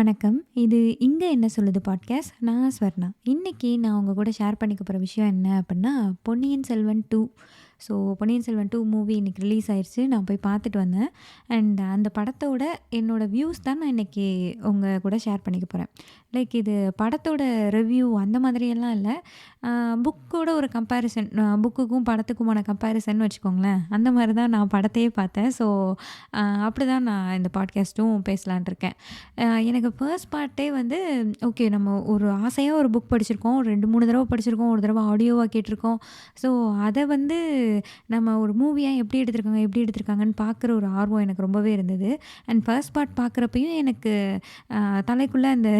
வணக்கம். இது "இங்க என்ன சொல்லுது" பாட்காஸ்ட். நான் ஸ்வர்ணா. இன்னைக்கு நான் உங்க கூட ஷேர் பண்ணிக்க போற விஷயம் என்ன அப்டின்னா, பொன்னியின் செல்வன் 2. ஸோ பொன்னியின் செல்வன் 2 மூவி இன்னைக்கு ரிலீஸ் ஆயிருச்சு. நான் போய் பார்த்துட்டு வந்தேன். அண்ட் அந்த படத்தோட என்னோட வியூஸ் தான் நான் இன்னைக்கு உங்க கூட ஷேர் பண்ணிக்க போறேன். லைக் இது படத்தோட ரிவ்யூ அந்த மாதிரியெல்லாம் இல்ல. புக்கோட ஒரு கம்பேரிசன், புக்குக்கும் படத்துக்குமான கம்பேரிசன்னு வச்சுக்கோங்களேன். அந்த மாரி தான் நான் படத்தையே பார்த்தேன். ஸோ அப்படிதான் நான் இந்த பாட்காஸ்ட்டும் பேசலான்ட்டு இருக்கேன். எனக்கு ஃபர்ஸ்ட் பார்ட்டே வந்து ஓகே, நம்ம ஒரு ஆசையா ஒரு புக் படிச்சிருக்கோம். 2, 3 தடவ படிச்சிருக்கோம். ஒரு தடவ ஆடியோவா கேட்டுருக்கோம். ஸோ அத வந்து நம்ம ஒரு மூவியா எப்படி எடுத்திருக்காங்கன்னு பார்க்குற ஒரு ஆர்வம் எனக்கு ரொம்பவே இருந்தது. அண்ட் ஃபர்ஸ்ட் பார்ட் பார்க்குறப்பயும் எனக்கு தலைக்குள்ள அந்த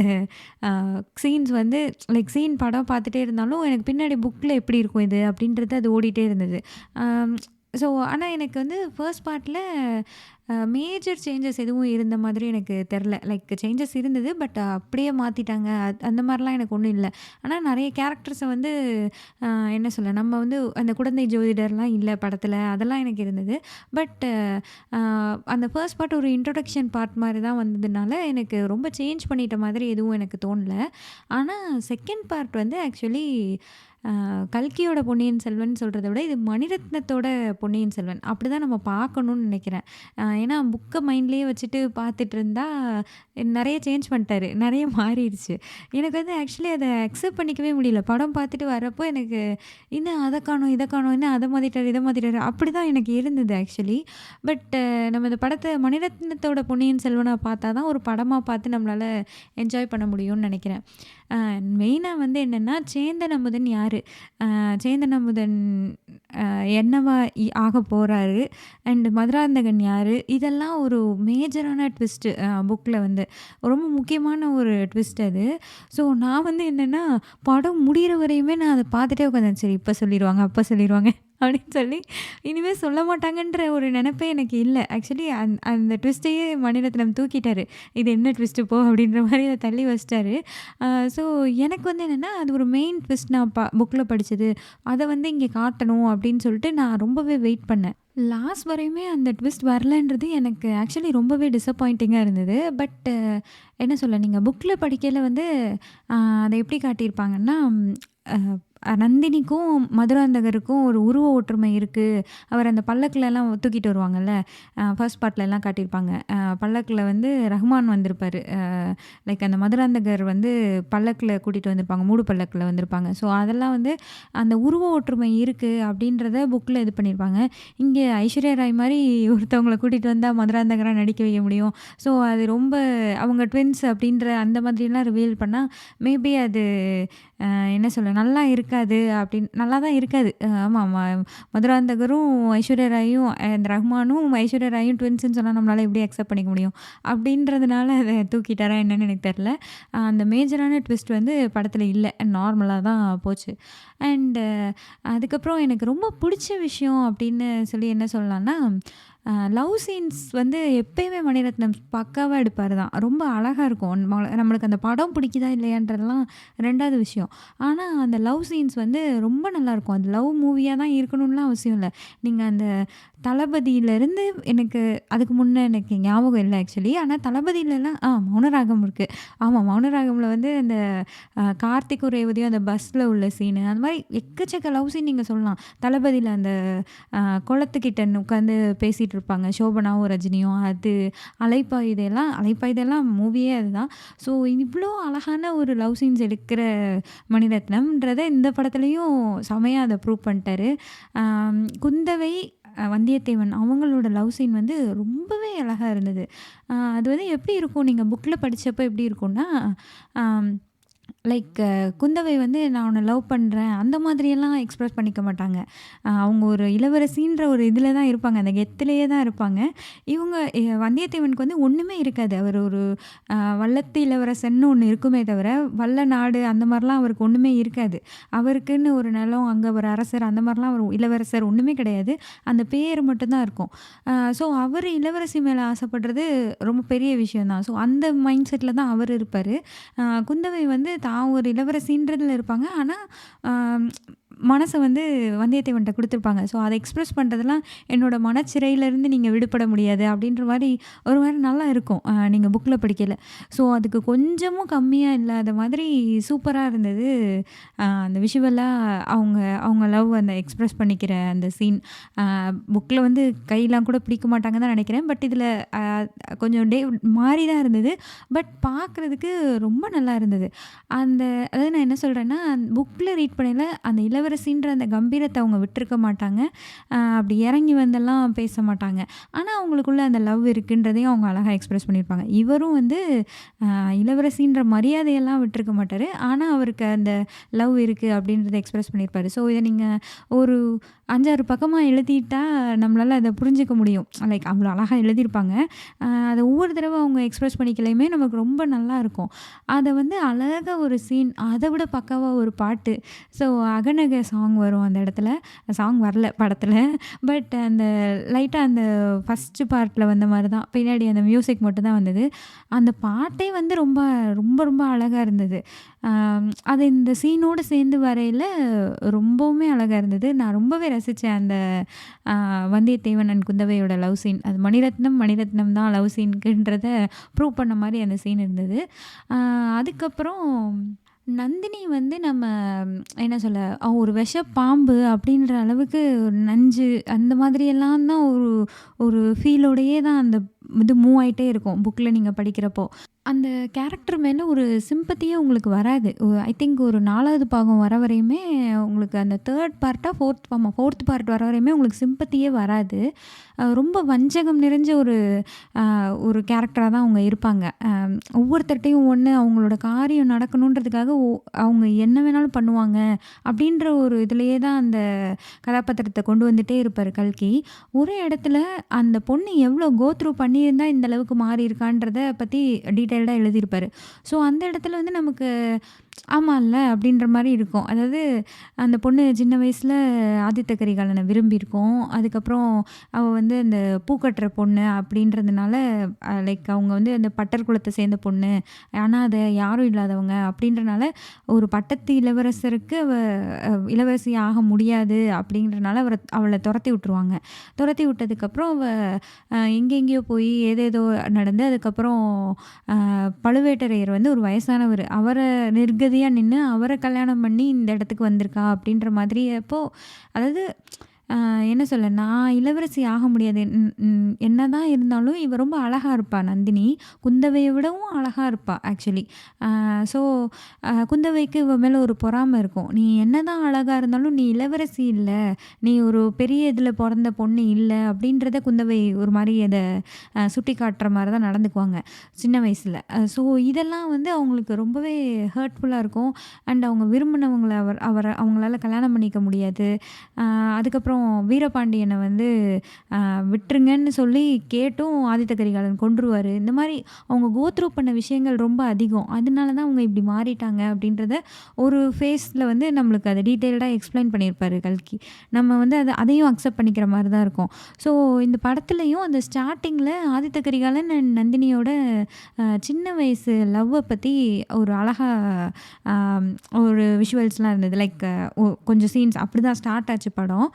சீன்ஸ் வந்து லைக் படம் பார்த்துட்டே இருந்தாலும் எனக்கு பின்னாடி புக்ல எப்படி இருக்கும் இது அப்படின்றது அது ஓடிட்டே இருந்தது. ஸோ ஆனா எனக்கு வந்து ஃபர்ஸ்ட் பார்ட்ல மேஜர் சேஞ்சஸ் எதுவும் இருந்த மாதிரி எனக்கு தெரில. லைக் சேஞ்சஸ் இருந்தது. பட் அப்படியே மாத்திட்டாங்க. அந்த மாரிலாம் எனக்கு ஒண்ணும் இல்ல. ஆனா நெறைய கேரக்டர்ஸ வந்து என்ன சொல்ல, நம்ம வந்து அந்த குழந்தை ஜோதிடர்லாம் இல்ல படத்துல. அதெல்லாம் எனக்கு இருந்தது. பட் அந்த ஃபர்ஸ்ட் பார்ட் ஒரு இன்ட்ரோடக்ஷன் பார்ட் மாரி தான் வந்ததுனால, எனக்கு ரொம்ப சேஞ்ச் பண்ணிட்ட மாதிரி எதுவும் எனக்கு தோணல. ஆனா செகண்ட் பார்ட் வந்து ஆக்சுவலி கல்கியோட பொன்னியின் செல்வன் சொல்றத விட, இது மணிரத்னத்தோட பொன்னியின் செல்வன். அப்படிதான் நம்ம பார்க்கணும்னு நெனைக்கிறேன். ஏன்னா புக்க மைண்ட்லயே வச்சுட்டு பார்த்துட்டு இருந்தா, நெறைய சேஞ்ச் பண்ணிட்டாரு. நெறைய மாறிடுச்சு. எனக்கு வந்து ஆக்சுவலி அத அக்செப்ட் பண்ணிக்கவே முடியல. படம் பார்த்துட்டு வரப்போ எனக்கு, "என்ன அத காணோம், இத காணோம், என்ன அத மாத்திட்டாரு, இத மாத்திட்டாரு." அப்படிதான் எனக்கு இருந்தது ஆக்சுவலி. பட் நம்ம இந்த படத்த மணிரத்னத்தோட பொன்னியின் செல்வனா பார்த்தா தான் ஒரு படமா பார்த்து நம்மளால என்ஜாய் பண்ண முடியும்னு நெனைக்கிறேன். மெயினா வந்து என்னன்னா, சேந்தன் அமுதன் யாரு? சேந்தன் அமுதன் என்னவா ஆகப் போறாரு? அண்ட் மதுராந்தகன் யாரு? இதெல்லாம் ஒரு மேஜரான ட்விஸ்ட்டு புக்ல வந்து. ரொம்ப முக்கியமான ஒரு ட்விஸ்ட் அது. ஸோ நான் வந்து என்னன்னா, படம் முடியிற வரையுமே நான் அத பார்த்துட்டே உட்காந்தேன். சரி, இப்ப சொல்லிருவாங்க, அப்ப சொல்லிருவாங்க அப்படின்னு சொல்லி, இனிமே சொல்ல மாட்டாங்கன்ற ஒரு நெனப்பே எனக்கு இல்ல. ஆக்சுவலி அந்த ட்விஸ்ட்டையே மணிரத்னம் தூக்கிட்டாரு. "இது என்ன ட்விஸ்ட்டு போ" அப்படின்ற மாரி அத தள்ளி வச்சுட்டாரு. ஸோ எனக்கு வந்து என்னென்னா, அது ஒரு மெயின் ட்விஸ்ட் நான் புக்ல படிச்சது. அத வந்து இங்க காட்டணும் அப்படின்னு சொல்லிட்டு நான் ரொம்பவே வெயிட் பண்ணேன். லாஸ்ட் வரையுமே அந்த ட்விஸ்ட் வரலன்றது எனக்கு ஆக்சுவலி ரொம்பவே டிசப்பாயிண்டிங்கா இருந்தது. பட் என்ன சொல்ல, நீங்க புக்ல படிக்கையில வந்து அத எப்படி காட்டியிருப்பாங்கன்னா, அ நந்தினிக்கும் மதுராந்தகருக்கும் ஒரு உருவ ஒற்றுமை இருக்கு. அவர் அந்த பல்லக்குலலாம் தூக்கிட்டு வருவாங்கல்ல, ஃபர்ஸ்ட் பார்ட்லலாம் காட்டியிருப்பாங்க. பல்லக்குல வந்து ரஹ்மான் வந்திருப்பாரு. லைக் அந்த மதுராந்தகர் வந்து பல்லக்குல கூட்டிட்டு வந்திருப்பாங்க. மூடு பல்லக்குல வந்திருப்பாங்க. ஸோ அதெல்லாம் வந்து அந்த உருவ ஒற்றுமை இருக்கு அப்படின்றத புக்ல இது பண்ணியிருப்பாங்க. இங்கே ஐஸ்வர்யா ராய் மாரி ஒருத்தவங்கள கூட்டிட்டு வந்தா மதுராந்தகரா நடிக்க வைக்க முடியும். ஸோ அது ரொம்ப அவங்க ட்வின்ஸ் அப்படின்ற அந்த மாதிரிலாம் ரிவீல் பண்ணா, மேபி அது என்ன சொல்ல, நல்லா இருக்காது அப்படின்னு, நல்லா தான் இருக்காது. ஆமா, மதுராந்தகரும் ஐஸ்வர்யா ராயும் அந்த ரஹ்மானும் ஐஸ்வர்யா ராயும் ட்வின்ஸ்ன்னு சொன்னா நம்மளால எப்படி அக்செப்ட் பண்ணிக்க முடியும்? அப்படின்றதுனால அத தூக்கிட்டாரா என்னன்னு எனக்கு தெரியல. அந்த மேஜரான ட்விஸ்ட் வந்து படத்துல இல்ல. நார்மலா தான் போச்சு. அண்ட் அதுக்கப்புறம் எனக்கு ரொம்ப புடிச்ச விஷயம் அப்படின்னு சொல்லி என்ன சொல்லலாம்னா, லவ் சீன்ஸ் வந்து எப்பயுமே மணிரத்னம் பக்காவா எடுப்பாரு தான். ரொம்ப அழகா இருக்கும். நம்மளுக்கு அந்த படம் பிடிக்குதா இல்லையான்றதெல்லாம் 2வது விஷயம். ஆனா அந்த லவ் சீன்ஸ் வந்து ரொம்ப நல்லாயிருக்கும். அது லவ் மூவியா தான் இருக்கணும்லாம் அவசியம் இல்ல. நீங்க அந்த தளபதியிலருந்து, எனக்கு அதுக்கு முன்ன எனக்கு ஞாபகம் இல்ல ஆக்சுவலி. ஆனா தளபதியிலலாம் மௌனராகம் இருக்கு. ஆமா, மௌனராகம்ல வந்து அந்த கார்த்திக்கும் ரேவதியும் அந்த பஸ்ல உள்ள சீனு, அந்த மாரி எக்கச்சக்க லவ் சீன் நீங்க சொல்லலாம். தளபதியில அந்த குளத்துக்கிட்ட உட்காந்து பேசிட்டு இருப்பாங்க சோபனாவும் ரஜினியும். அது அலைப்பாயுதெல்லாம் மூவியே அதுதான். ஸோ இவ்ளோ அழகான ஒரு லவ் சீன்ஸ் எடுக்கிற மணிரத்னம்ன்றத இந்த படத்துலயும் செமையா அத ப்ரூவ் பண்ணிட்டாரு. குந்தவை, வந்தியத்தேவன் அவங்களோட லவ் சீன் வந்து ரொம்பவே அழகா இருந்தது. அது வந்து எப்படி இருக்கும், நீங்க புக்ல படிச்சப்ப எப்படி இருக்கும்னா, லைக் குந்தவை வந்து "நான் உன்ன லவ் பண்றேன்" அந்த மாதிரியெல்லாம் எக்ஸ்பிரஸ் பண்ணிக்க மாட்டாங்க. அவங்க ஒரு இளவரசின்ற ஒரு இதில தான் இருப்பாங்க. அந்த கெத்துலேயே தான் இருப்பாங்க. இவங்க வந்தியத்தேவனுக்கு வந்து ஒண்ணுமே இருக்காது. அவர் ஒரு வல்லத்து இளவரசன்னு ஒண்ணு இருக்குமே தவிர, வல்ல நாடு அந்த மாரிலாம் அவருக்கு ஒண்ணுமே இருக்காது. அவருக்குன்னு ஒரு நிலம், அங்க ஒரு அரசர் அந்த மாரிலாம் ஒரு இளவரசர் ஒண்ணுமே கிடையாது. அந்த பேர் மட்டும் தான் இருக்கும். ஸோ அவர் இளவரசி மேல ஆசைப்படுறது ரொம்ப பெரிய விஷயம் தான். ஸோ அந்த மைண்ட் செட்ல தான் அவர் இருப்பாரு. குந்தவை வந்து தான் ஒரு இளவரசின்றதுல இருப்பாங்க. ஆனா, மனச வந்து வந்தியத்தேவன்ட்ட குடுத்துருப்பாங்க. ஸோ அத எக்ஸ்பிரஸ் பண்றதெல்லாம் என்னோட மனச்சிறையிலருந்து நீங்க விடுபட முடியாது அப்படின்ற மாரி ஒரு மாரி நல்லா இருக்கும். நீங்க புக்ல படிக்கையில. ஸோ அதுக்கு கொஞ்சமும் கம்மியா இல்லாத மாதிரி சூப்பரா இருந்தது. அந்த விஷுவலா அவங்க அவங்க லவ் அந்த எக்ஸ்பிரஸ் பண்ணிக்கிற அந்த சீன். அ புக்ல வந்து கைலாம் கூட பிடிக்க மாட்டாங்கன்னு தான் நெனைக்கிறேன். பட் இதில அ கொஞ்சம் மாறி தான் இருந்தது. பட் பார்க்குறதுக்கு ரொம்ப நல்லா இருந்தது. அந்த அதாவது நான் என்ன சொல்றேன்னா, புக்ல ரீட் பண்ணயில அந்த இளவரசின்ற அந்த கம்பீரத்த அவங்க விட்டுருக்க மாட்டாங்க. அப்படி இறங்கி வந்தெல்லாம் பேச மாட்டாங்க. ஆனா, அவங்களுக்குள்ள அந்த லவ் இருக்குன்றதையும் அவங்க அழகா எக்ஸ்பிரஸ் பண்ணியிருப்பாங்க. இவரும் வந்து இளவரசின்ற மரியாதையெல்லாம் விட்டுருக்க மாட்டாரு. ஆனா, அவருக்கு அந்த லவ் இருக்கு அப்படின்றத எக்ஸ்பிரஸ் பண்ணியிருப்பாரு. ஸோ, இத நீங்க ஒரு 5, 6 பக்கமா எழுதிட்டா நம்மளால அத புரிஞ்சுக்க முடியும். லைக் அவ்வளோ அழகா எழுதியிருப்பாங்க. அத ஒவ்வொரு தடவ அவங்க எக்ஸ்பிரஸ் பண்ணிக்கலயுமே நமக்கு ரொம்ப நல்லாயிருக்கும். அத வந்து அழகா ஒரு சீன், அத விட பக்காவா ஒரு பாட்டு. ஸோ, அகநக சாங் வரும் அந்த இடத்துல. சாங் வரல படத்துல. பட் அந்த லைட்டா அந்த ஃபர்ஸ்ட் பார்ட்ல வந்த மாரி தான். பின்னாடி அந்த மியூசிக் மட்டும் தான் வந்தது. அந்த பாட்டே வந்து ரொம்ப ரொம்ப ரொம்ப அழகா இருந்தது. அது இந்த சீனோட சேர்ந்து வரையில ரொம்பவுமே அழகா இருந்தது. நான் ரொம்பவே ரசிச்சேன் அந்த வந்தியத்தேவன் அண்ட் குந்தவையோட லவ் சீன். அது மணிரத்னம், மணிரத்னம் தான் லவ் சீனுக்குன்றத ப்ரூவ் பண்ண மாரி அந்த சீன் இருந்தது. அதுக்கப்புறம் நந்தினி வந்து நம்ம என்ன சொல்ல, ஒரு விஷப்பாம்பு அப்படின்ற அளவுக்கு ஒரு நஞ்சு அந்த மாதிரியெல்லாம் தான் ஒரு ஒரு ஃபீலோடையே தான் அந்த இது மூவ் ஆயிட்டே இருக்கும். புக்ல நீங்க படிக்கிறப்போ. அந்த கேரக்டர் மேல ஒரு சிம்பத்தியே உங்களுக்கு வராது. ஐ திங்க் ஒரு 4வது பாகம் வர வரையுமே உங்களுக்கு அந்த 3 பார்ட்டா 4த் பார்ட் வர வரையுமே உங்களுக்கு சிம்பத்தியே வராது. ரொம்ப வஞ்சகம் நிறைஞ்ச ஒரு கேரக்டரா தான் அவங்க இருப்பாங்க. ஒவ்வொருத்தர்ட்டயும் அவங்களோட காரியம் நடக்கணுன்றதுக்காக அவங்க என்ன வேணாலும் பண்ணுவாங்க. அப்படின்ற ஒரு இதுலயே தான் அந்த கதாபாத்திரத்த கொண்டு வந்துட்டே இருப்பாரு கல்கி. ஒரு இடத்துல அந்த பொண்ணு எவ்வளோ கோ த்ரூ பண்ணியிருந்தா இந்த அளவுக்கு மாறியிருக்கான்றத பத்தி டீட்டெயில்டா எழுதியிருப்பாரு. ஸோ அந்த இடத்துல வந்து நமக்கு ஆமால்ல அப்படின்ற மாரி இருக்கும். அதாவது அந்த பொண்ணு சின்ன வயசுல ஆதித்த கரிகாலன விரும்பியிருக்கும். அதுக்கப்புறம் அவ வந்து அந்த பூ கட்டுற பொண்ணு அப்படின்றதுனால லைக் அவங்க வந்து அந்த பட்டர் குலத்த சேர்ந்த பொண்ணு. அனாதை, யாரும் இல்லாதவங்க அப்படின்றனால ஒரு பட்டத்து இளவரசருக்கு இளவரசி ஆக முடியாது அப்படின்றனால அவள தொரத்தி விட்டுருவாங்க. தொரத்தி விட்டதுக்கப்புறம் அவ எங்கெங்கேயோ போய் ஏதேதோ நடந்து அதுக்கப்புறம் பழுவேட்டரையர் வந்து ஒரு வயசானவரு. அவர நிர்கதியா நின்னு அவர கல்யாணம் பண்ணி இந்த இடத்துக்கு வந்திருக்கா அப்படின்ற மாதிரி அப்போ அதாவது என்ன சொல்ல, நான் இளவரசி ஆக முடியாது. என்னதான் இருந்தாலும் இவ ரொம்ப அழகா இருப்பா நந்தினி. குந்தவைய விடவும் அழகா இருப்பா ஆக்சுவலி. ஸோ குந்தவைக்கு இவ மேல ஒரு பொறாம இருக்கும். நீ என்னதான் அழகா இருந்தாலும் நீ இளவரசி இல்ல. நீ ஒரு பெரிய இதில பொறந்த பொண்ணு இல்ல அப்படின்றத குந்தவை ஒரு மாரி அத சுட்டிக்காட்டுற மாரி தான் நடந்துக்குவாங்க சின்ன வயசுல. ஸோ இதெல்லாம் வந்து அவங்களுக்கு ரொம்பவே ஹர்ட்ஃபுல்லா இருக்கும். அண்ட் அவங்க விரும்பினவங்கள அவங்களால கல்யாணம் பண்ணிக்க முடியாது. அதுக்கப்புறம் வீரபாண்டியனை வந்து விட்டுருங்கன்னு சொல்லி கேட்டும் ஆதித்த கரிகாலன் கொன்றுவாரு. இந்த மாதிரி அவங்க கோத்ரூ பண்ண விஷயங்கள் ரொம்ப அதிகம். அதனால தான் அவங்க இப்படி மாறிட்டாங்க அப்படின்றத ஒரு ஃபேஸில் வந்து நம்மளுக்கு அதை டீட்டெயில்டாக எக்ஸ்பிளைன் பண்ணியிருப்பாரு கல்கி. நம்ம வந்து அதையும் அக்செப்ட் பண்ணிக்கிற மாதிரி தான் இருக்கும். ஸோ இந்த படத்துலையும் அந்த ஸ்டார்டிங்கில் ஆதித்த கரிகாலன் அண்ட் நந்தினியோட சின்ன வயசு லவ்வை பற்றி ஒரு அழகாக ஒரு விஷுவல்ஸ்லாம் இருந்தது. லைக் கொஞ்சம் சீன்ஸ் அப்படி தான் ஸ்டார்ட் ஆச்சு படம்.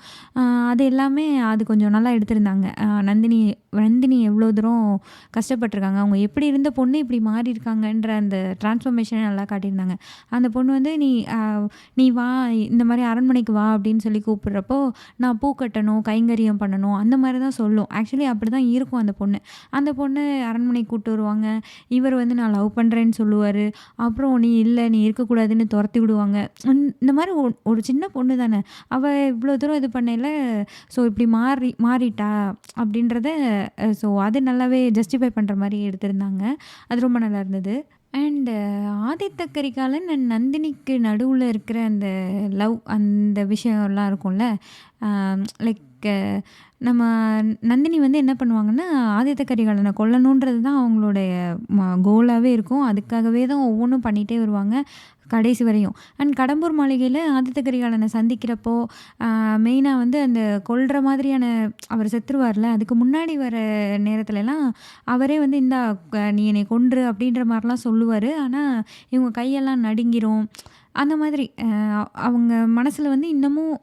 அது எல்லாமே அது கொஞ்சம் நல்லா எடுத்திருந்தாங்க. நந்தினி நந்தினி எவ்வளோ தூரம் கஷ்டப்பட்டுருக்காங்க. அவங்க எப்படி இருந்த பொண்ணு இப்படி மாறியிருக்காங்கன்ற அந்த டிரான்ஸ்ஃபர்மேஷனை நல்லா காட்டியிருந்தாங்க. அந்த பொண்ணு வந்து நீ வா இந்த மாதிரி அரண்மனைக்கு வா அப்படின்னு சொல்லி கூப்பிட்றப்போ நான் பூ கட்டணும், கைங்கரியம் பண்ணணும் அந்த மாதிரி தான் சொல்லும். ஆக்சுவலி அப்படி தான் இருக்கும் அந்த பொண்ணு. அந்த பொண்ணு அரண்மனைக்கு கூப்பிட்டு வருவாங்க. இவர் வந்து நான் லவ் பண்ணுறேன்னு சொல்லுவார். அப்புறம் நீ இல்லை நீ இருக்கக்கூடாதுன்னு துரத்தி விடுவாங்க. இந்த மாதிரி ஒரு சின்ன பொண்ணு தானே அவள் இவ்வளோ தூரம் இது பண்ணையில் ஸோ இப்படி மாறிட்டா அப்படின்றத ஸோ அது நல்லாவே ஜஸ்டிஃபை பண்ணுற மாதிரி எடுத்திருந்தாங்க. அது ரொம்ப நல்லா இருந்தது. அண்ட் ஆதித்த கரிகாலன் அண்ட் நந்தினிக்கு நடுவில் இருக்கிற அந்த லவ் அந்த விஷயம்லாம் இருக்கும்ல. லைக் நம்ம நந்தினி வந்து என்ன பண்ணுவாங்கன்னா ஆதித்த கரிகாலனை கொல்லணுன்றது தான் அவங்களுடைய கோலாகவே இருக்கும். அதுக்காகவே தான் ஒவ்வொன்றும் பண்ணிகிட்டே வருவாங்க. கடைசி வரையும். அண்ட் கடம்பூர் மாளிகையில ஆதித்த கரிகாலன சந்திக்கிறப்போ, மெயினா வந்து அந்த கொல்ற மாதிரியான அவர் செத்துருவார்ல, அதுக்கு முன்னாடி வர நேரத்துலலாம் அவரே வந்து "இந்தா நீ என்னைய கொன்று" அப்படின்ற மாரிலாம் சொல்லுவாரு. ஆனா, இவங்க கையெல்லாம் நடுங்கிரும். அந்த மாதிரி அவங்க மனசுல வந்து இன்னமும்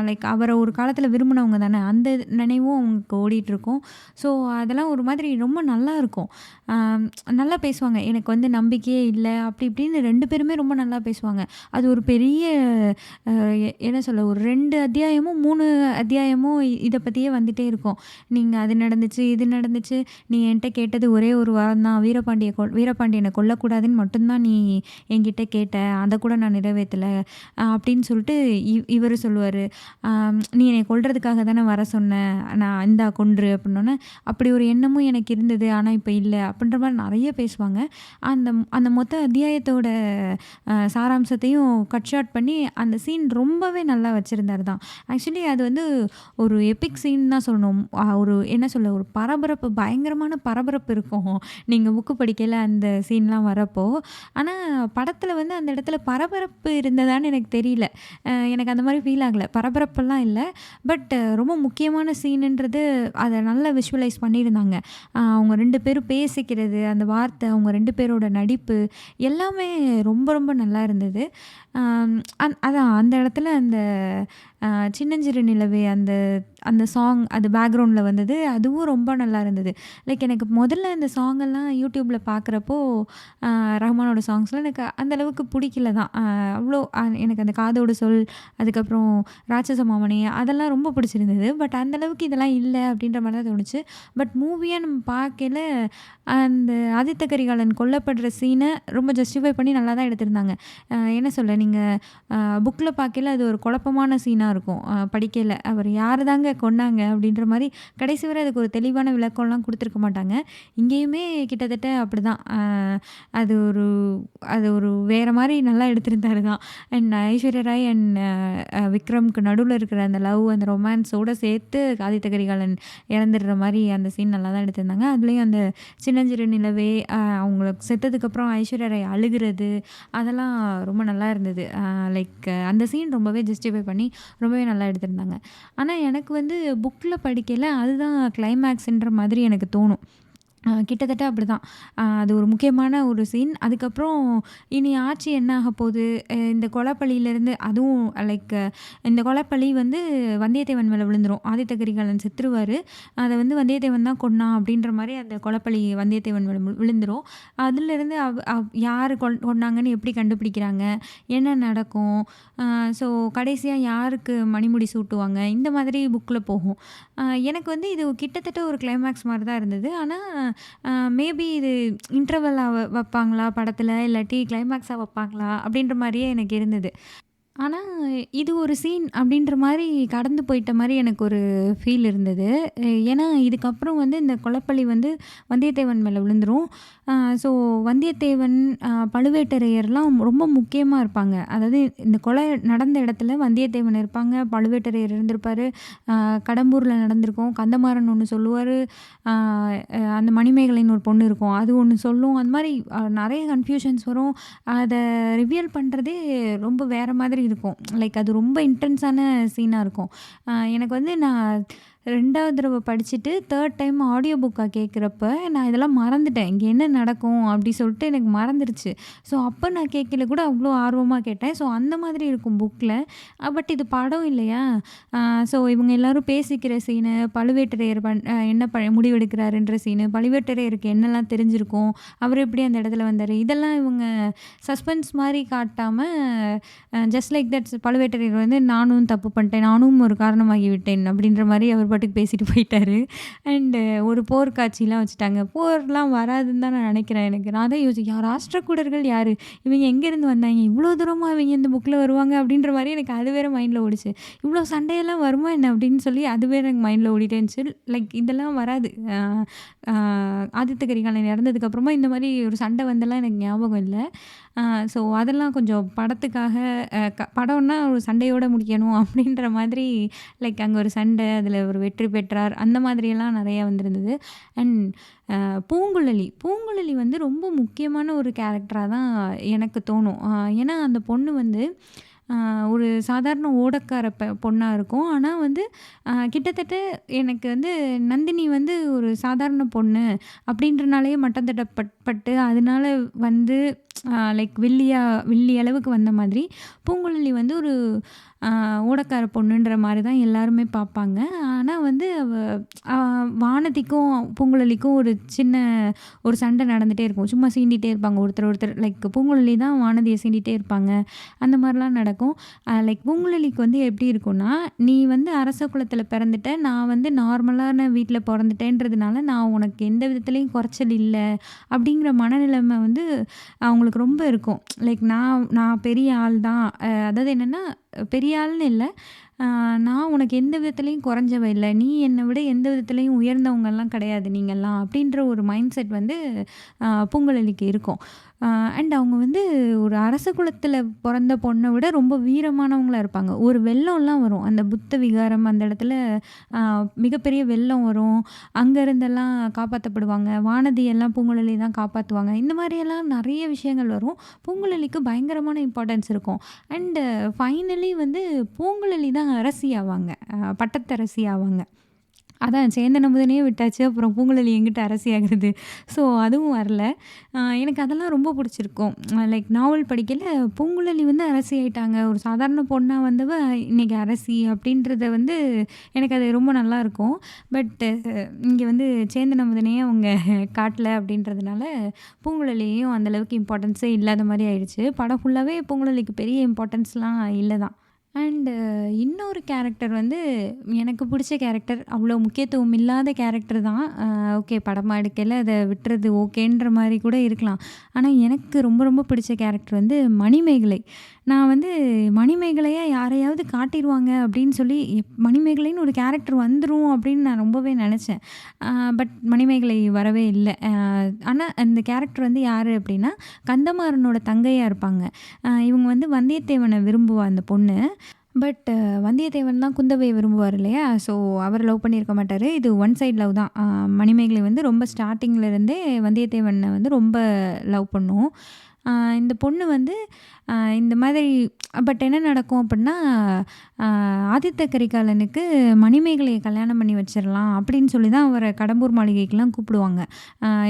லைக் அவர ஒரு காலத்துல விரும்புனவங்க தானே, அந்த நினைவும் அவங்களுக்கு ஓடிட்டுருக்கும். ஸோ, அதெல்லாம் ஒரு மாதிரி ரொம்ப நல்லாருக்கும். அ நல்லா பேசுவாங்க. எனக்கு வந்து நம்பிக்கையே இல்ல, அப்படி இப்படின்னு 2 பேருமே ரொம்ப நல்லா பேசுவாங்க. அது ஒரு பெரிய அ என்ன சொல்ல, ஒரு 2 அத்தியாயமோ, 3 அத்தியாயமோ இத பத்தியே வந்துட்டே இருக்கும். நீங்க அது நடந்துச்சு, இது நடந்துச்சு, நீ என்ட்ட கேட்டது ஒரே ஒரு வாரம் தான். வீரபாண்டியன கொல்லக்கூடாதுன்னு மட்டும் தான் நீ என்கிட்ட கேட்ட. அத கூட நான் நிறைவேத்தல. அப்படின்னு சொல்லிட்டு இவரு சொல்லுவாரு. "நீ என்னைய கொல்றதுக்காக தானே வர சொன்ன. நான் இந்தா கொன்று" அப்படின்னோனே, "அப்படி ஒரு எண்ணமும் எனக்கு இருந்தது. ஆனா இப்ப இல்ல." அப்படின்ற மாரி நெறைய பேசுவாங்க. அந்த அந்த மொத்த அத்தியாயத்தோட சாராம்சத்தையும் கட் ஷார்ட் பண்ணி அந்த சீன் ரொம்பவே நல்லா வச்சிருந்தாரு தான். ஆக்சுவலி அது வந்து ஒரு எபிக் சீன் தான் சொல்லணும். ஒரு என்ன சொல்ல, ஒரு பரபரப்பு, பயங்கரமான பரபரப்பு இருக்கும். நீங்க புக்கு படிக்கையில அந்த சீன்லாம் வரப்போ. ஆனா படத்துல வந்து அந்த இடத்துல பரபரப்பு இருந்ததான்னு எனக்கு தெரியல. எனக்கு அந்த மாரி ஃபீல் ஆகல. பரபரப்பெல்லாம் இல்ல. பட் ரொம்ப முக்கியமான சீனுன்றது அத நல்லா விஷுவலைஸ் பண்ணியிருந்தாங்க. அவங்க 2 பேரும் பேசிக்கிறது, அந்த வார்த்தை, அவங்க 2 பேரோட நடிப்பு எல்லாமே ரொம்ப ரொம்ப நல்லா இருந்தது. அதான் அந்த இடத்துல அந்த சின்னஞ்சிறு நிலவே அந்த அந்த சாங் அது பேக்ரவுண்டில வந்தது. அதுவும் ரொம்ப நல்லா இருந்தது. லைக் எனக்கு முதல்ல இந்த சாங்கெல்லாம் யூடியூப்ல பார்க்குறப்போ, ரஹ்மானோட சாங்ஸ்லாம் எனக்கு அந்த அளவுக்கு புடிக்கல தான். அவ்வளோ எனக்கு அந்த காதோடு சொல், அதுக்கப்புறம் ராட்சச மாமனே அதெல்லாம் ரொம்ப பிடிச்சிருந்தது. பட் அந்த அளவுக்கு இதெல்லாம் இல்ல அப்படின்ற மாரி தான் தோணுச்சு. பட் மூவியா நம்ம பார்க்கையில அந்த ஆதித்த கரிகாலன் கொல்லப்படுற சீன ரொம்ப ஜஸ்டிஃபை பண்ணி நல்லா தான் எடுத்திருந்தாங்க. என்ன சொல்ல, நீங்க புக்ல பார்க்கையில அது ஒரு குழப்பமான சீனா இருக்கும். படிக்கையில அவர் யாரு தாங்க கொன்னாங்க அப்படின்ற மாரி கடைசி வரை அதுக்கு ஒரு தெளிவான விளக்கம்லாம் குடுத்துருக்க மாட்டாங்க. இங்கேயுமே கிட்டத்தட்ட அப்படிதான். அது ஒரு அது ஒரு வேற மாரி நல்லா எடுத்திருந்தாரு தான். அண்ட் ஐஸ்வர்யா ராய் அண்ட் விக்ரம்க்கு நடுவுல இருக்கிற அந்த லவ், அந்த ரொமான்ஸோட சேர்த்து ஆதித்த கரிகாலன் இறந்துடுற மாரி அந்த சீன் நல்லா தான் எடுத்திருந்தாங்க. அதுலேயும் அந்த சின்னஞ்சிறு நிலவே அவங்களுக்கு செத்ததுக்கப்புறம் ஐஸ்வர்யா ராய் அழுகுறது, அதெல்லாம் ரொம்ப நல்லா இருந்தது. லைக் அந்த சீன் ரொம்பவே ஜஸ்டிஃபை பண்ணி ரொம்பவே நல்லா எடுத்திருந்தாங்க. ஆனா எனக்கு வந்து புக்ல படிக்கையில அதுதான் கிளைமேக்ஸ்ன்ற மாதிரி எனக்கு தோணும். கிட்டத்தட்ட அப்படிதான். அது ஒரு முக்கியமான ஒரு சீன். அதுக்கப்புறம் இனி ஆட்சி என்ன ஆகப்போகுது? இந்த கொலைப்பழியிலேருந்து அதுவும் லைக் இந்த கொலைப்பழி வந்து வந்தியத்தேவன் மேல விழுந்துரும். ஆதித்த கரிகாலன் செத்துருவாரு. அத வந்து வந்தியத்தேவன் தான் கொன்னான் அப்படின்ற மாரி அந்த கொலைப்பழி வந்தியத்தேவன் மேல விழுந்துரும். அதுலேருந்து யாரு கொன்னாங்கன்னு எப்படி கண்டுபிடிக்கிறாங்க? என்ன நடக்கும்? ஸோ கடைசியா யாருக்கு மணிமுடி சூட்டுவாங்க? இந்த மாதிரி புக்ல போகும். எனக்கு வந்து இது கிட்டத்தட்ட ஒரு கிளைமேக்ஸ் மாரி தான் இருந்தது. ஆனா மேபி இது இன்டர்வலா வப்பாங்களா படத்துல? இல்லாட்டி கிளைமேக்ஸா வப்பாங்களா? அப்படின்ற மாரியே எனக்கு இருந்தது. ஆனா, இது ஒரு சீன் அப்படின்ற மாரி கடந்து போயிட்ட மாரி எனக்கு ஒரு ஃபீல் இருந்தது. ஏன்னா, இதுக்கப்புறம் வந்து இந்த கொலைப்பழி வந்து வந்தியத்தேவன் மேல விழுந்துரும். ஸோ வந்தியத்தேவன், பழுவேட்டரையர்லாம் ரொம்ப முக்கியமா இருப்பாங்க. அதாவது இந்த கொலை நடந்த இடத்துல வந்தியத்தேவன் இருப்பாங்க, பழுவேட்டரையர் இருந்திருப்பாரு, கடம்பூர்ல நடந்திருக்கும். கந்தமாறன் ஒண்ணு சொல்லுவாரு, அ அந்த மணிமேகலைன்னு ஒரு பொண்ணு இருக்கும். அது ஒண்ணு சொல்லும். அந்த மாரி நெறைய கன்ஃப்யூஷன்ஸ் வரும். அத ரிவீல் பண்றதே ரொம்ப வேற மாதிரி இருக்கும். லைக் அது ரொம்ப இன்டென்ஸான சீனா இருக்கும். எனக்கு வந்து நான் 2வது தடவ படிச்சுட்டு 3 டைம் ஆடியோ புக்கா கேட்குறப்ப, நான் இதெல்லாம் மறந்துட்டேன். இங்க என்ன நடக்கும் அப்டி சொல்லிட்டு எனக்கு மறந்துருச்சு. ஸோ, அப்ப நான் கேட்கல கூட அவ்ளோ ஆர்வமா கேட்டேன். ஸோ, அந்த மாதிரி இருக்கும் புக்ல. பட் இது படம் இல்லையா? ஸோ, இவங்க எல்லாரும் பேசிக்கிற சீனு, பழுவேட்டரையர் என்ன முடிவெடுக்கிறாருன்ற சீனு, பழுவேட்டரையருக்கு என்னலாம் தெரிஞ்சிருக்கும், அவர் எப்படி அந்த இடத்துல வந்தாரு, இதெல்லாம் இவங்க சஸ்பென்ஸ் மாரி காட்டாம, ஜஸ்ட் லைக் தட் பழுவேட்டரையர் வந்து நானும் தப்பு பண்ணிட்டேன், நானும் ஒரு காரணமாகி விட்டேன் அப்படின்ற மாரி அவர் பாட்டுக்கு பேசிட்டு போயிட்டாரு. அண்டு ஒரு போர் காட்சிலாம் வச்சுட்டாங்க. போர்லாம் வராதுன்னு தான் நான் நினைக்கிறேன் எனக்கு. நான் தான் யோசிச்சேன், ராஷ்டிரகூடர்கள் யாரு? இவங்க எங்கேருந்து வந்தாங்க? இவ்வளோ தூரமா இவங்க இந்த புக்கில் வருவாங்க அப்படின்ற மாரி எனக்கு அது வேற மைண்டில் ஓடிச்சு. இவ்வளோ சண்டையெல்லாம் வருமா என்ன அப்படின்னு சொல்லி அது வேற எனக்கு மைண்டில் ஓடிட்டே இருந்துச்சு. லைக் இதெல்லாம் வராது. ஆதித்த கரிகாலன் இறந்ததுக்கப்புறமா இந்த மாதிரி ஒரு சண்டை வந்தெல்லாம் எனக்கு ஞாபகம் இல்லை. ஸோ அதெல்லாம் கொஞ்சம் படத்துக்காக படம்னா ஒரு சண்டையோடு முடிக்கணும் அப்படின்ற மாதிரி லைக் அங்கே ஒரு சண்டை, அதில் ஒரு அவர் வெற்றி பெற்றார். அந்த மாதிரியெல்லாம் நெறைய வந்திருந்தது. அண்ட் பூங்குழலி வந்து ரொம்ப முக்கியமான ஒரு கேரக்டரா தான் எனக்கு தோணும். ஏன்னா அந்த பொண்ணு வந்து ஒரு சாதாரண ஓடக்கார பொண்ணா இருக்கும். ஆனா வந்து கிட்டத்தட்ட எனக்கு வந்து நந்தினி வந்து ஒரு சாதாரண பொண்ணு அப்படின்றனாலேயே மட்டம் தட்டப்பட்டு அதனால வந்து லைக் வில்லி அளவுக்கு வந்த மாதிரி, பூங்குழலி வந்து ஒரு ஓடக்கார பொண்ணுன்ற மாரி தான் எல்லாருமே பார்ப்பாங்க. ஆனா வந்து அ வானதிக்கும் பூங்குழலிக்கும் ஒரு சண்டை நடந்துட்டே இருக்கும். சும்மா சீண்டிட்டே இருப்பாங்க ஒருத்தர். லைக் பூங்குழலி தான் வானதிய சீண்டிட்டே இருப்பாங்க. அந்த மாரிலாம் நடக்கும். லைக் பூங்குழலிக்கு வந்து எப்படி இருக்கும்னா, "நீ வந்து அரச குலத்தில பிறந்துட்ட. நான் வந்து நார்மலான வீட்ல பொறந்துட்டேன்றதுனால, நான் உனக்கு எந்த விதத்திலயும் குறைச்சல் இல்ல." அப்படிங்கிற மனநிலைமை வந்து அவங்களுக்கு ரொம்ப இருக்கும். லைக் நான் பெரிய ஆள் தான். அதாவது என்னன்னா, பெரிய ஆள்னு இல்ல. நான் உனக்கு எந்த விதத்திலயும் குறைஞ்சவ இல்ல. நீ என்ன விட எந்த விதத்திலயும் உயர்ந்தவங்கலாம் கிடையாது நீங்கலாம். அப்படின்ற ஒரு மைண்ட் செட் வந்து பூங்குழலிக்கு இருக்கும். அண்ட் அவங்க வந்து ஒரு அரச குலத்தில பொறந்த பொண்ண விட ரொம்ப வீரமானவங்களா இருப்பாங்க. ஒரு வெள்ளம்லாம் வரும். அந்த புத்த விகாரம் அந்த இடத்துல அ மிகப்பெரிய வெள்ளம் வரும். அங்க இருந்தெல்லாம் காப்பாத்தப்படுவாங்க. வானதியெல்லாம் பூங்குழலி தான் காப்பாத்துவாங்க. இந்த மாரியெல்லாம் நெறைய விஷயங்கள் வரும். பூங்குழலிக்கு பயங்கரமான இம்பார்ட்டன்ஸ் இருக்கும். அண்ட் ஃபைனலி வந்து பூங்குழலி தான் அரசி ஆவாங்க. பட்டத்தரசி ஆவாங்க. அதான் சேந்தன் அமுதனையே விட்டாச்சு. அப்புறம் பூங்குழலி எங்கிட்டு அரசி ஆகுறது. ஸோ அதுவும் வரல. எனக்கு அதெல்லாம் ரொம்ப பிடிச்சிருக்கும். லைக் நாவல் படிக்கையில பூங்குழலி வந்து அரசி ஆயிட்டாங்க. ஒரு சாதாரண பொண்ணா வந்தவ இன்னைக்கு அரசி அப்படின்றத வந்து எனக்கு அது ரொம்ப நல்லாயிருக்கும். பட் இங்கே வந்து சேந்தன் அமுதனையே அவங்க காட்டல அப்படின்றதுனால பூங்குழலியையும் அந்த அளவுக்கு இம்பார்ட்டன்ஸே இல்லாத மாரி ஆயிடுச்சு. படம் ஃபுல்லாவே பூங்குழலிக்கு பெரிய இம்பார்ட்டன்ஸ்லாம் இல்ல தான். அண்டு இன்னொரு கேரக்டர் வந்து எனக்கு பிடிச்ச கேரக்டர். அவ்வளோ முக்கியத்துவம் இல்லாத கேரக்டர் தான். ஓகே படமா எடுக்கையில அத விட்டுறது ஓகேன்ற மாரி கூட இருக்கலாம். ஆனா எனக்கு ரொம்ப ரொம்ப பிடிச்ச கேரக்டர் வந்து மணிமேகலை. நான் வந்து மணிமேகலைய யாரையாவது காட்டிருவாங்க அப்படின்னு சொல்லி மணிமேகலைன்னு ஒரு கேரக்டர் வந்துரும் அப்படின்னு நான் ரொம்பவே நெனச்சேன். பட் மணிமேகலை வரவே இல்ல. ஆனா அந்த கேரக்டர் வந்து யாரு அப்படின்னா, கந்தமாறனோட தங்கையா இருப்பாங்க. இவங்க வந்து வந்தியத்தேவன விரும்புவா அந்த பொண்ணு. பட் வந்தியத்தேவன் தான் குந்தவைய விரும்புவார் இல்லையா? ஸோ அவர் லவ் பண்ணியிருக்க மாட்டாரு. இது ஒன் சைட் லவ் தான். மணிமேகலை வந்து ரொம்ப ஸ்டார்ட்டிங்ல இருந்தே வந்தியத்தேவன வந்து ரொம்ப லவ் பண்ணும். இந்த பொண்ணு வந்து இந்த மாதிரி பட் என்ன நடக்கும் அப்படின்னா, ஆதித்த கரிகாலனுக்கு மணிமேகலைய கல்யாணம் பண்ணி வச்சிரலாம் அப்படின்னு சொல்லி தான் அவர கடம்பூர் மாளிகைக்குலாம் கூப்பிடுவாங்க.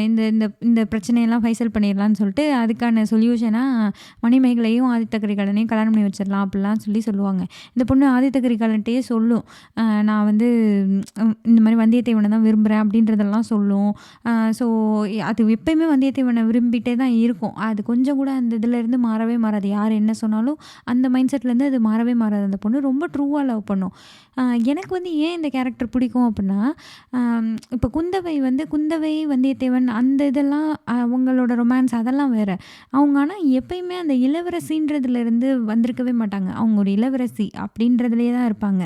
இந்த இந்த இந்த பிரச்சனையெல்லாம் ஃபைசல் பண்ணிடலான்னு சொல்லிட்டு, அதுக்கான சொல்யூஷனா மணிமேகலையும் ஆதித்த கரிகாலனையும் கல்யாணம் பண்ணி வச்சிரலாம் அப்படிலாம் சொல்லுவாங்க. இந்த பொண்ணு ஆதித்த கரிகாலன்ட்டயே சொல்லும். நான் வந்து இந்த மாதிரி வந்தியத்தேவனை தான் விரும்புகிறேன் அப்படின்றதெல்லாம் சொல்லும். ஸோ அது எப்பயுமே வந்தியத்தேவனை விரும்பிட்டே தான் இருக்கும். அது கொஞ்சம் கூட அந்த இதுலேருந்து மாறவே மாறாது. யார் என்ன சொன்னாலும் அந்த மைண்ட் செட்லேருந்து அது மாறவே மாறாது. அந்த பொண்ணு ரொம்ப ட்ரூவாக லவ் பண்ணும். எனக்கு வந்து ஏன் இந்த கேரக்டர் பிடிக்கும் அப்படின்னா, இப்போ குந்தவை வந்தியத்தேவன் அந்த இதெல்லாம் அவங்களோட ரொமான்ஸ் அதெல்லாம் வேற. அவங்க ஆனால் எப்பயுமே அந்த இளவரசின்றதுலேருந்து வந்திருக்கவே மாட்டாங்க. அவங்க ஒரு இளவரசி அப்படின்றதுலேயே தான் இருப்பாங்க.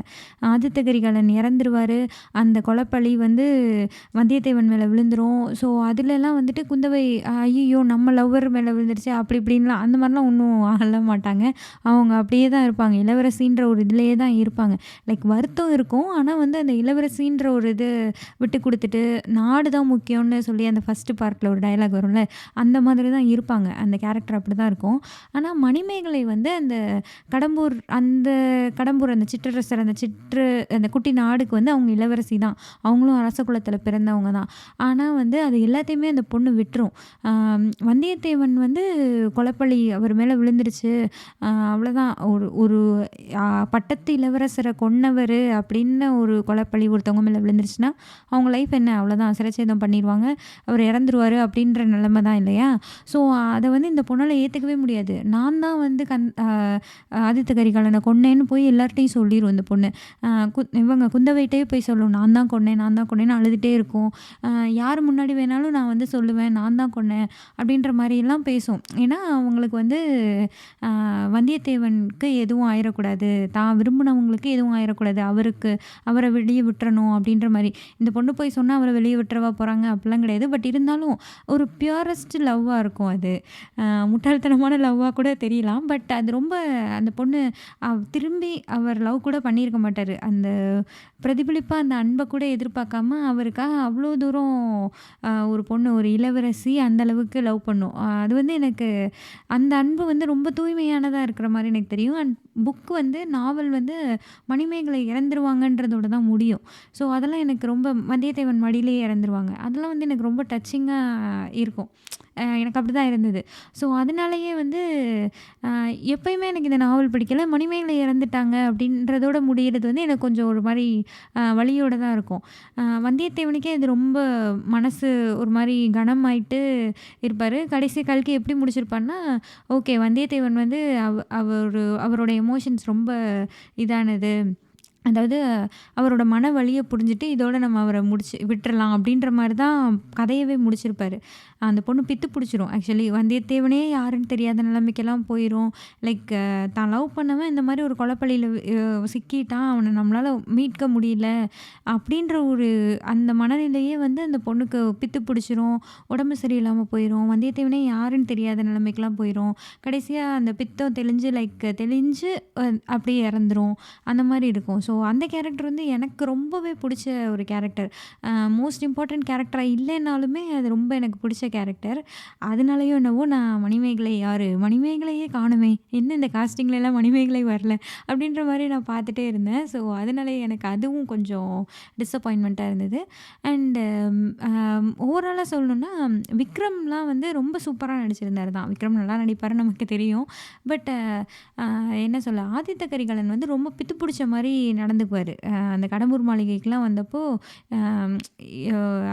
ஆதித்த கரிகாலன் இறந்துருவார். அந்த கொலைப்பழி வந்து வந்தியத்தேவன் மேலே விழுந்துரும். ஸோ அதுலலாம் வந்துட்டு குந்தவை ஐயோ நம்ம லவ்வர் மேலே விழுந்துருச்சு அப்படி இப்படின்லாம் அந்த மாதிரிலாம் ஒன்றும் ஆகல மாட்டாங்க. அவங்க அப்படியே தான் இருப்பாங்க. இளவரசின்ற ஒரு இதுலேயே தான் இருப்பாங்க. லைக் வருத்தம் இருக்கும். ஆனால் வந்து அந்த இளவரசின்ற ஒரு இது விட்டு கொடுத்துட்டு நாடு தான் முக்கியம்னு சொல்லி அந்த ஃபஸ்ட்டு பார்ட்டில் ஒரு டயலாக் வரும்ல, அந்த மாதிரி தான் இருப்பாங்க. அந்த கேரக்டர் அப்படி தான் இருக்கும். ஆனால் மணிமேகலை வந்து கடம்பூர் அந்த சிற்றரசர் அந்த குட்டி நாடுக்கு வந்து அவங்க இளவரசி தான். அவங்களும் அரச குலத்தில் பிறந்தவங்க தான். ஆனால் வந்து அது எல்லாத்தையுமே அந்த பொண்ணு விட்டுரும். வந்தியத்தேவன் வந்து கொலைப்பழி அவர் மேலே விழுந்துருச்சு. அவ்வளோதான். ஒரு ஒரு பட்டத்து இளவரசரை கொன்னவர் அப்படின்னு ஒரு கொலைப்பழி ஒருத்தவங்க மேலே விழுந்துருச்சுன்னா அவங்க லைஃப் என்ன அவ்வளோதான். சிரச்சேதம் பண்ணிடுவாங்க. அவர் இறந்துருவார் அப்படின்ற நிலைமை தான் இல்லையா? ஸோ அதை வந்து இந்த பொண்ணால் ஏற்றுக்கவே முடியாது. நான் தான் வந்து ஆதித்த கரிகாலனை கொன்னேன்னு போய் எல்லார்ட்டையும் சொல்லிடும் இந்த பொண்ணு. இவங்க குந்தவைகிட்டே போய் சொல்லும், நான் தான் கொன்னேன்னு அழுதுகிட்டே இருக்கும். யார் முன்னாடி வேணாலும் நான் வந்து சொல்லுவேன், நான் தான் கொன்னேன் அப்படின்ற மாதிரிலாம் பேசும். ஏன்னா அவங்களுக்கு வந்து வந்தியத்தேவனுக்கு எதுவும் ஆயிறக்கூடாது, தான் விரும்பினவங்களுக்கு எதுவும் ஆயிறக்கூடாது, அவரை வெளியே விட்டுறணும் அப்படின்ற மாதிரி. இந்த பொண்ணு போய் சொன்னால் அவரை வெளியே விட்டுறவா போகிறாங்க அப்படிலாம் கிடையாது. பட் இருந்தாலும் ஒரு பியூரஸ்ட் லவ்வாக இருக்கும் அது. முட்டாள்தனமான லவ்வாக கூட தெரியலாம். பட் அது ரொம்ப அந்த பொண்ணு திரும்பி அவர் லவ் கூட பண்ணியிருக்க மாட்டார். அந்த பிரதிபலிப்பாக அந்த அன்பை கூட எதிர்பார்க்காம அவருக்காக அவ்வளோ தூரம் ஒரு பொண்ணு, ஒரு இளவரசி அந்த அளவுக்கு லவ் பண்ணும். அது வந்து எனக்கு அந்த அன்பு வந்து ரொம்ப தூய்மையானதாக இருக்கிற மாதிரி எனக்கு தெரியும். அண்ட் புக் வந்து நாவல் வந்து மணிமேகலை இறந்துருவாங்கன்றதோட தான் முடியும். ஸோ அதெல்லாம் எனக்கு ரொம்ப வந்தியத்தேவன் மடியிலேயே இறந்துருவாங்க. அதெல்லாம் வந்து எனக்கு ரொம்ப டச்சிங்காக இருக்கும். எனக்கு அப்படி தான் இருந்தது. ஸோ அதனாலேயே வந்து எப்பயுமே எனக்கு இந்த நாவல் பிடிக்கல. மணிமேகலை இறந்துட்டாங்க அப்படின்றதோட முடியிறது வந்து எனக்கு கொஞ்சம் ஒரு மாதிரி வலியோட தான் இருக்கும். வந்தியத்தேவனுக்கே இது ரொம்ப மனசு ஒரு மாதிரி கனமாயிட்டு இருப்பார். கடைசி கல்கி எப்படி முடிச்சிருப்பார்னா, ஓகே வந்தியத்தேவன் வந்து அவரோட எமோஷன்ஸ் ரொம்ப இதானது. அதாவது அவரோட மன வலியை புரிஞ்சுட்டு இதோட நம்ம அவரை விட்டுறலாம் அப்படின்ற மாதிரி தான் கதையவே முடிச்சிருப்பாரு. அந்த பொண்ணு பித்து பிடிச்சிரும். ஆக்சுவலி வந்தியத்தேவனே யாருன்னு தெரியாத நிலைமைக்கெல்லாம் போயிடும். லைக் தான் லவ் பண்ணவன் இந்த மாதிரி ஒரு கொலைப்பள்ளியில் சிக்கிட்டான், அவனை நம்மளால் மீட்க முடியல அப்படின்ற ஒரு அந்த மனநிலையே வந்து அந்த பொண்ணுக்கு பித்து பிடிச்சிரும். உடம்பு சரியில்லாமல் போயிடும். வந்தியத்தேவனே யாருன்னு தெரியாத நிலைமைக்கெல்லாம் போயிடும். கடைசியாக அந்த பித்தம் தெளிஞ்சு அப்படியே இறந்துரும். அந்த மாதிரி இருக்கும். ஸோ அந்த கேரக்டர் வந்து எனக்கு ரொம்பவே பிடிச்ச ஒரு கேரக்டர். மோஸ்ட் இம்பார்ட்டன்ட் கேரக்டராக இல்லைனாலுமே அது ரொம்ப எனக்கு பிடிச்ச கேரக்டர். அதனாலயோ என்னவோ நான் மணிமேகலையே காணுமே, என்ன இந்த காஸ்டிங்லலாம் மணிமேகலை வரல அப்படின்ற மாதிரி நான் பார்த்துட்டே இருந்தேன். ஸோ அதனாலே எனக்கு அதுவும் கொஞ்சம் டிஸப்பாயின்மெண்ட்டாக இருந்தது. அண்டு ஓவராலாக சொல்லணுன்னா விக்ரம்லாம் வந்து ரொம்ப சூப்பராக நடிச்சிருந்தார் தான். விக்ரம் நல்லா நடிப்பாருன்னு நமக்கு தெரியும். பட் என்ன சொல்ல, ஆதித்த கரிகாலன் வந்து ரொம்ப பித்து பிடிச்ச மாதிரி நடந்துக்குவார். அந்த கடம்பூர் மாளிகைக்கெலாம் வந்தப்போ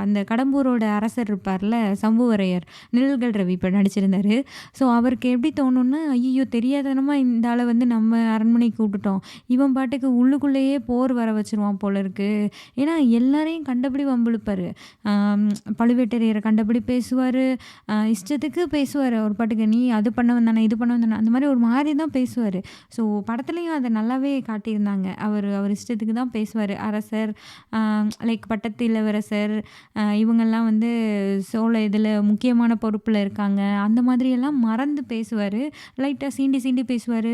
அந்த கடம்பூரோட அரசர் இருப்பார்ல, சம்புவரையர், நிழல்கள் ரவி இப்போ நடிச்சிருந்தார். ஸோ அவருக்கு எப்படி தோணுன்னா, ஐயோ தெரியாதனமாக இந்த ஆளை வந்து நம்ம அரண்மனைக்கு விட்டுட்டோம், இவன் பாட்டுக்கு உள்ளுக்குள்ளேயே போர் வர வச்சுருவான் போல இருக்குது. ஏன்னா எல்லாரையும் கண்டபடி வம்பிழுப்பார். பழுவேட்டரையரை கண்டபடி பேசுவார், இஷ்டத்துக்கு பேசுவார். அவர் பாட்டுக்கு நீ அது பண்ண வந்தானே, இது பண்ண வந்தானே, அந்த மாதிரி ஒரு மாதிரி தான் பேசுவார். ஸோ படத்துலையும் அதை நல்லாவே காட்டியிருந்தாங்க. அவர் இஷ்டத்துக்கு தான் பேசுவார். அரசர், லைக் பட்டத்து இளவரசர், இவங்கெல்லாம் வந்து சோழ இதில் முக்கியமான பொறுப்பில் இருக்காங்க, அந்த மாதிரியெல்லாம் மறந்து பேசுவார். லைட்டாக சீண்டி பேசுவார்.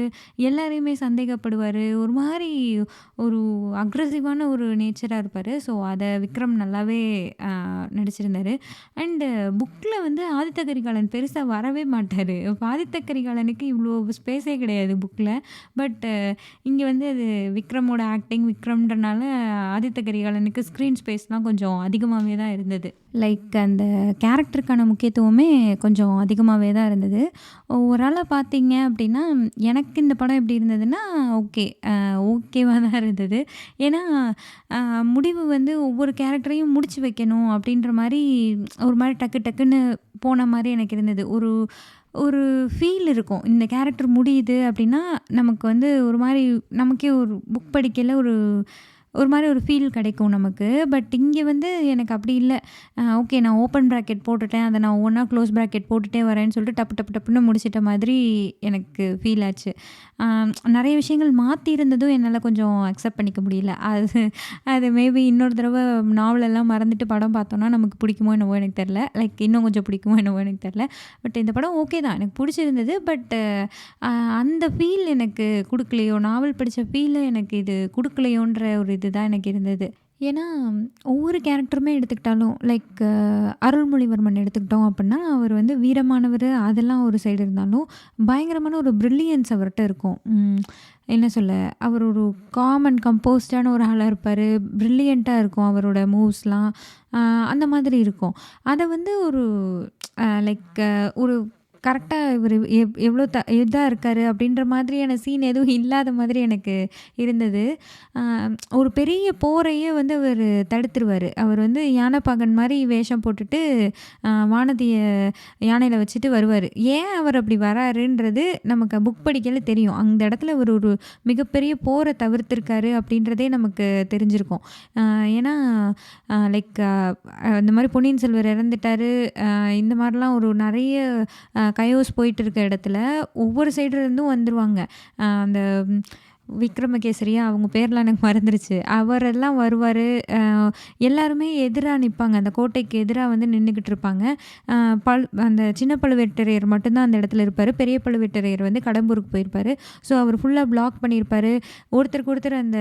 எல்லாரையுமே சந்தேகப்படுவார். ஒரு மாதிரி ஒரு அக்ரெசிவான ஒரு நேச்சராக இருப்பார். ஸோ அதை விக்ரம் நல்லாவே நடிச்சிருந்தார். அண்டு புக்கில் வந்து ஆதித்த கரிகாலன் பெருசாக வரவே மாட்டார். ஆதித்த கரிகாலனுக்கு இவ்வளோ ஸ்பேஸே கிடையாது புக்கில். பட் இங்கே வந்து அது விக்ரமோட ஆக்டிங், விக்ரம்ன்றனால ஆதித்த கரிகாலனுக்கு ஸ்க்ரீன் ஸ்பேஸ்லாம் கொஞ்சம் அதிகமாகவே தான் இருந்தது. லைக் அந்த கேரக்டருக்கான முக்கியத்துவமே கொஞ்சம் அதிகமாகவே தான் இருந்தது. ஓவராலாக பார்த்தீங்க அப்படின்னா எனக்கு இந்த படம் எப்படி இருந்ததுன்னா, ஓகேவாக தான் இருந்தது. ஏன்னா முடிவு வந்து ஒவ்வொரு கேரக்டரையும் முடிச்சு வைக்கணும் அப்படின்ற மாதிரி ஒரு மாதிரி டக்குன்னு போன மாதிரி எனக்கு இருந்தது. ஒரு ஃபீல் இருக்கும். இந்த கேரக்டர் முடியுது அப்படின்னா நமக்கு வந்து ஒரு மாதிரி நமக்கே ஒரு புக் படிக்கல ஒரு மாதிரி ஒரு ஃபீல் கிடைக்கும் நமக்கு. பட் இங்கே வந்து எனக்கு அப்படி இல்லை. ஓகே நான் ஓப்பன் ப்ராக்கெட் போட்டுட்டேன், அதை நான் ஒவ்வொன்றா க்ளோஸ் ப்ராக்கெட் போட்டுகிட்டே வரேன்னு சொல்லிட்டு டப்புன்னு முடிச்சிட்ட மாதிரி எனக்கு ஃபீல் ஆச்சு. நிறைய விஷயங்கள் மாற்றி இருந்ததும் என்னால் கொஞ்சம் அக்செப்ட் பண்ணிக்க முடியல. அது மேபி இன்னொரு தடவை நாவலெல்லாம் மறந்துட்டு படம் பார்த்தோன்னா நமக்கு பிடிக்குமோ என்னவோ எனக்கு தெரில. லைக் இன்னும் கொஞ்சம் பிடிக்குமோ என்னவோ எனக்கு தெரில. பட் இந்த படம் ஓகே தான், எனக்கு பிடிச்சிருந்தது. பட் அந்த ஃபீல் எனக்கு கொடுக்கலையோ, நாவல் படித்த ஃபீலை எனக்கு இது கொடுக்கலையோன்ற ஒரு இதுதான் எனக்கு இருந்தது. ஏன்னா ஒவ்வொரு கேரக்டருமே எடுத்துக்கிட்டாலும், லைக் அருள்மொழிவர்மன் எடுத்துக்கிட்டோம் அப்படின்னா, அவர் வந்து வீரமானவர், அதெல்லாம் ஒரு சைடு இருந்தாலும் பயங்கரமான ஒரு ப்ரில்லியன்ஸ் அவர்கிட்ட இருக்கும். என்ன சொல்ல, அவர் ஒரு காம் அண்ட் கம்போஸ்டான ஒரு ஆளாக இருப்பார். ப்ரில்லியண்ட்டாக இருக்கும் அவரோட மூவ்ஸ்லாம். அந்த மாதிரி இருக்கும். அதை வந்து ஒரு லைக் ஒரு கரெக்டாக இவர் எவ்வளோ இதாக இருக்கார் அப்படின்ற மாதிரியான சீன் எதுவும் இல்லாத மாதிரி எனக்கு இருந்தது. ஒரு பெரிய போரையே வந்து அவர் தடுத்துருவார். அவர் வந்து யானைப்பாகன் மாதிரி வேஷம் போட்டுட்டு வானதியை யானையில் வச்சுட்டு வருவார். ஏன் அவர் அப்படி வராருன்றது நமக்கு புக் படிக்கல தெரியும். அந்த இடத்துல அவர் ஒரு மிகப்பெரிய போரை தவிர்த்திருக்காரு அப்படின்றதே நமக்கு தெரிஞ்சிருக்கும். ஏன்னா லைக் இந்த மாதிரி பொன்னியின் செல்வர் இறந்துட்டார், இந்த மாதிரிலாம் ஒரு நிறைய கயோஸ் போயிட்டு இருக்க இடத்துல ஒவ்வொரு சைடுலேருந்தும் வந்துருவாங்க. அந்த விக்ரமகேசரியா அவங்க பேர்லாம் எனக்கு மறந்துருச்சு. அவரெல்லாம் வருவாரு. அ எல்லாருமே எதிரா நிப்பாங்க. அந்த கோட்டைக்கு எதிரா வந்து நின்னுகிட்டு இருப்பாங்க. அந்த சின்ன பழுவேட்டரையர் மட்டும் தான் அந்த இடத்துல இருப்பாரு. பெரிய பழுவேட்டரையர் வந்து கடம்பூருக்கு போயிருப்பாரு. ஸோ அவர் ஃபுல்லா பிளாக் பண்ணியிருப்பாரு. ஒருத்தருக்கு ஒருத்தர் அந்த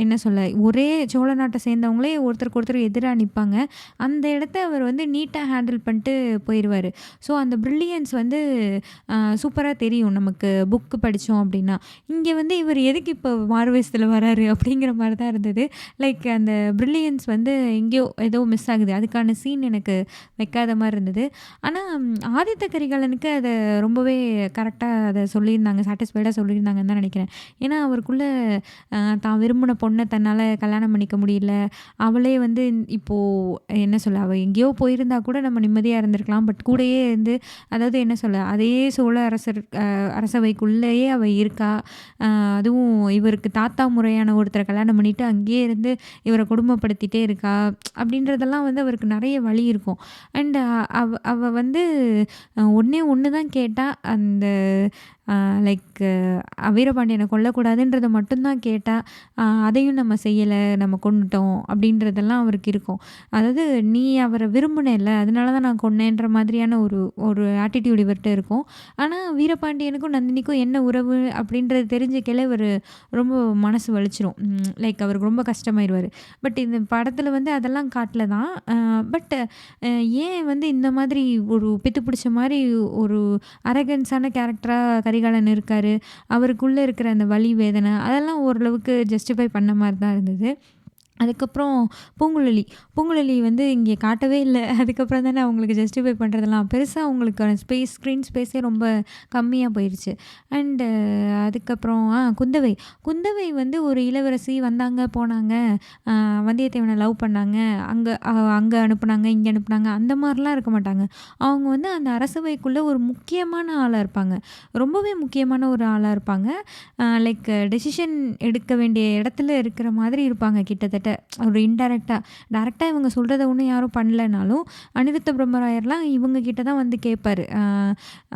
என்ன சொல்ல, ஒரே சோழ நாட்ட சேர்ந்தவங்களே ஒருத்தருக்கு ஒருத்தர் எதிரா நிப்பாங்க. அந்த இடத்த அவர் வந்து நீட்டா ஹேண்டில் பண்ணிட்டு போயிருவாரு. ஸோ அந்த பிரில்லியன்ஸ் வந்து சூப்பரா தெரியும் நமக்கு புக் படிச்சோம் அப்படின்னா. இங்க வந்து இவர் எதுக்கு இப்போ மாறுவேஷத்துல வராரு அப்படிங்கிற மாரி தான் இருந்தது. லைக் அந்த பிரில்லியன்ஸ் வந்து எங்கேயோ ஏதோ மிஸ் ஆகுது. அதுக்கான சீன் எனக்கு வைக்காத மாரி இருந்தது. ஆனா ஆதித்த கரிகாலனுக்கு அத ரொம்பவே கரெக்ட்டா அத சொல்லியிருந்தாங்க. சாட்டிஸ்ஃபைடா சொல்லியிருந்தாங்கன்னு தான் நெனைக்கிறேன். ஏன்னா அவருக்குள்ள தான் விரும்பின பொண்ண தன்னால கல்யாணம் பண்ணிக்க முடியல. அவளே வந்து இப்போ என்ன சொல்ல, அவ எங்கேயோ போயிருந்தா கூட நம்ம நிம்மதியா இருந்திருக்கலாம். பட் கூடயே இருந்து அதாவது என்ன சொல்ல, அதே சோழ அரசவைக்குள்ளேயே அவ இருக்கா. அதுவும் இவருக்கு தாத்தா முறையான ஒருத்தர கல்யாணம் பண்ணிட்டு அங்கேயே இருந்து இவர கொடுமைப்படுத்திட்டே இருக்கா. அப்படின்றதெல்லாம் வந்து அவருக்கு நெறைய வலி இருக்கும். அண்ட் அவ வந்து ஒண்ணே ஒண்ணு தான் கேட்டா. அந்த லைக் வீரபாண்டியன கொல்லக்கூடாதுன்றத மட்டும் தான் கேட்டா. அதையும் நம்ம செய்யல, நம்ம கொன்னுட்டோம் அப்படின்றதெல்லாம் அவருக்கு இருக்கும். அதாவது நீ அவர விரும்புனேல்ல, அதனால தான் நான் கொன்னேன்ற மாதிரியான ஒரு ஒரு ஆட்டிட்யூட் இவர்ட்ட இருக்கும். ஆனா வீரபாண்டியனுக்கும் நந்தினிக்கும் என்ன உறவு அப்படின்றது தெரிஞ்சுக்கல இவரு ரொம்ப மனசு வலிச்சிரும். லைக் அவருக்கு ரொம்ப கஷ்டமாயிருவாரு. பட் இந்த படத்துல வந்து அதெல்லாம் காட்டல தான். பட் ஏன் வந்து இந்த மாதிரி ஒரு பித்து பிடிச்ச மாரி ஒரு அரகன்ஸான கேரக்டரா கரிகாலன் இருக்காரு. அவருக்குள்ள இருக்கிற அந்த வலி, வேதனை அதெல்லாம் ஓரளவுக்கு ஜஸ்டிஃபை பண்ண மாரி தான் இருந்தது. அதுக்கப்புறம் பூங்குழலி. பூங்குழலி வந்து இங்கே காட்டவே இல்ல. அதுக்கப்புறம் தானே அவங்களுக்கு ஜஸ்டிஃபை பண்ணுறதெல்லாம். பெருசா அவங்களுக்கான ஸ்க்ரீன் ஸ்பேஸே ரொம்ப கம்மியா போயிருச்சு. அண்டு அதுக்கப்புறம் குந்தவை. குந்தவை வந்து ஒரு இளவரசி வந்தாங்க, போனாங்க. வந்தியத்தேவன லவ் பண்ணாங்க. அங்க அனுப்புனாங்க, இங்க அனுப்புனாங்க. அந்த மாரிலாம் இருக்க மாட்டாங்க. அவங்க வந்து அந்த அரசவைக்குள்ள ஒரு முக்கியமான ஆளா இருப்பாங்க. ரொம்பவே முக்கியமான ஒரு ஆளா இருப்பாங்க. லைக் டெசிஷன் எடுக்க வேண்டிய இடத்துல இருக்கிற மாதிரி இருப்பாங்க கிட்டத்தட்ட. ஒரு டைரக்ட்டா இவங்க சொல்றத ஒண்ணும் யாரும் பண்ணலனாலும், அனிருத்த பிரம்மராயர்லாம் இவங்க கிட்ட தான் வந்து கேட்பாரு.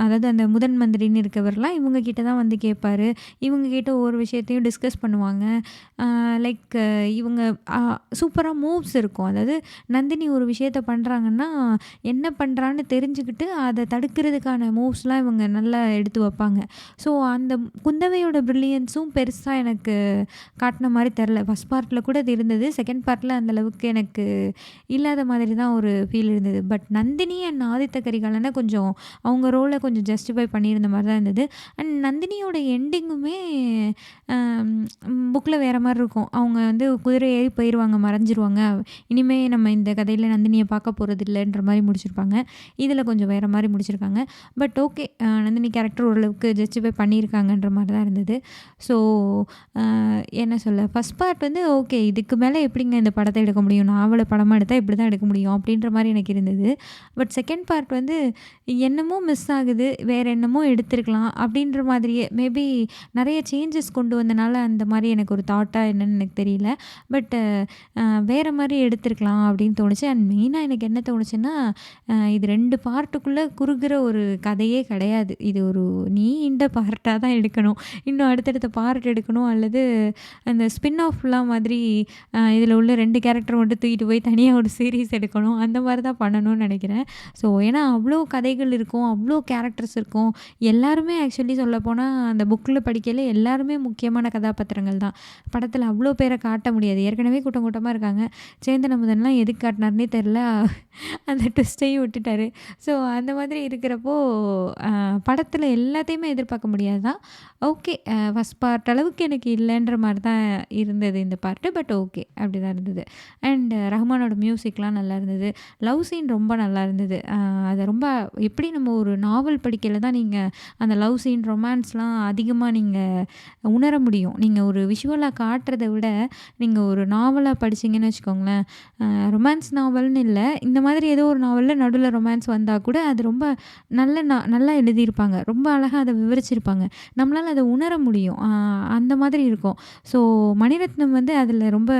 அதாவது அந்த முதன் மந்திரின்னு இருக்கவர்லாம் இவங்க கிட்ட தான் வந்து கேட்பாரு. இவங்க கிட்ட ஒவ்வொரு விஷயத்தையும் டிஸ்கஸ் பண்ணுவாங்க. லைக் இவங்க சூப்பரா மூவ்ஸ் இருக்கும். அதாவது நந்தினி ஒரு விஷயத்த பண்றாங்கன்னா, என்ன பண்றான்னு தெரிஞ்சுக்கிட்டு அத தடுக்கிறதுக்கான மூவ்ஸ்லாம் இவங்க நல்லா எடுத்து வைப்பாங்க. ஸோ அந்த குந்தவையோட பிரில்லியன்ஸும் பெருசா எனக்கு காட்டுன மாரி தெரில. ஃபர்ஸ்ட் பார்ட்ல கூட அது இருந்தது. செகண்ட் பார்ட்ல அந்த அளவுக்கு எனக்கு இல்லாத மாதிரி தான் ஒரு ஃபீல் இருந்தது. பட் நந்தினி அண்ட் ஆதித்த கரிகாலன கொஞ்சம் அவங்க ரோல கொஞ்சம் ஜஸ்டிஃபை பண்ணியிருந்த மாரி தான் இருந்தது. அண்ட் நந்தினியோட எண்டிங்குமே புக்ல வேற மாரி இருக்கும். அவங்க வந்து குதிரை ஏறி போயிருவாங்க, மறைஞ்சிருவாங்க. இனிமே நம்ம இந்த கதையில நந்தினிய பார்க்க போறதில்லன்ற மாரி முடிச்சிருப்பாங்க. இதில கொஞ்சம் வேற மாரி முடிச்சிருக்காங்க. But okay. நந்தினி கேரக்டர் ஓரளவுக்கு ஜஸ்டிஃபை பண்ணியிருக்காங்கன்ற மாரி தான் இருந்தது. ஸோ என்ன சொல்ல, ஃபர்ஸ்ட் பார்ட் வந்து ஓகே. இதுக்கு மேல எப்படிங்க இந்த படத்த எடுக்க முடியும்? நாவல படமா எடுத்தா இப்படி தான் எடுக்க முடியும். அப்படின்ற மாரி எனக்கு இருந்தது. பட் செகண்ட் பார்ட் வந்து என்னமோ மிஸ் ஆகுது. வேற என்னமோ எடுத்திருக்கலாம். அப்படின்ற மாதிரியே மேபி நெறைய சேஞ்சஸ் கொண்டு வந்தனால அந்த மாரி எனக்கு ஒரு தாட்டா என்னன்னு எனக்கு தெரியல. பட் வேற மாரி எடுத்திருக்கலாம் அப்படின்னு தோணுச்சு. அண்ட் மெயினா எனக்கு என்ன தோணுச்சுன்னா, இது 2 பார்ட்டுக்குள்ள குறுகுற ஒரு கதையே கிடையாது. இது ஒரு நீண்ட பார்ட்டா தான் எடுக்கணும். இன்னும் அடுத்தடுத்த பார்ட் எடுக்கணும். அல்லது அந்த ஸ்பின் ஆஃப்லாம் மாதிரி இதில உள்ள 2 கேரக்டர் மட்டும் தூக்கிட்டு போய் தனியா ஒரு சீரிஸ் எடுக்கணும். அந்த மாரி தான் பண்ணணும்னு நெனைக்கிறேன். ஸோ ஏன்னா அவ்ளோ கதைகள் இருக்கும். அவ்ளோ கேரக்டர்ஸ் இருக்கும். எல்லாருமே ஆக்சுவலி சொல்லப்போனா அந்த புக்ல படிக்கையில எல்லாருமே முக்கியமான கதாபாத்திரங்கள் தான். படத்தில அவ்ளோ பேர காட்ட முடியாது. ஏற்கனவே கூட்டம் கூட்டமா இருக்காங்க. சேந்தன் அமுதன்லாம் எதுக்கு காட்டினாருன்னே தெரில. அந்த ட்விஸ்ட்டையும் விட்டுட்டாரு. ஸோ அந்த மாதிரி இருக்கிறப்போ படத்தில எல்லாத்தையுமே எதிர்பார்க்க முடியாது தான். ஓகே. ஃபர்ஸ்ட் பார்ட் அளவுக்கு எனக்கு இல்லன்ற மாரி தான் இருந்தது இந்த பார்ட்டு. But okay. அப்படி தான் இருந்தது. அண்ட் ரஹ்மானோட மியூசிக்லாம் நல்லா இருந்தது. லவ் சீன் ரொம்ப நல்லா இருந்தது. அத ரொம்ப எப்படி நம்ம ஒரு நாவல் படிக்கையில தான் நீங்க அந்த லவ் சீன், ரொமான்ஸ்லாம் அதிகமா நீங்க உணர முடியும். நீங்க ஒரு விஷுவலா காட்டுறத விட, நீங்க ஒரு நாவலா படிச்சீங்கன்னு வச்சுக்கோங்களேன், ரொமான்ஸ் நாவல்னு இல்ல. இந்த மாதிரி ஏதோ ஒரு நாவல்ல நடுவுல ரொமான்ஸ் வந்தா கூட அது ரொம்ப நல்லா எழுதியிருப்பாங்க. ரொம்ப அழகா அத விவரிச்சிருப்பாங்க. நம்மளால அத உணர முடியும். அந்த மாதிரி இருக்கும். ஸோ மணிரத்னம் வந்து அதில ரொம்ப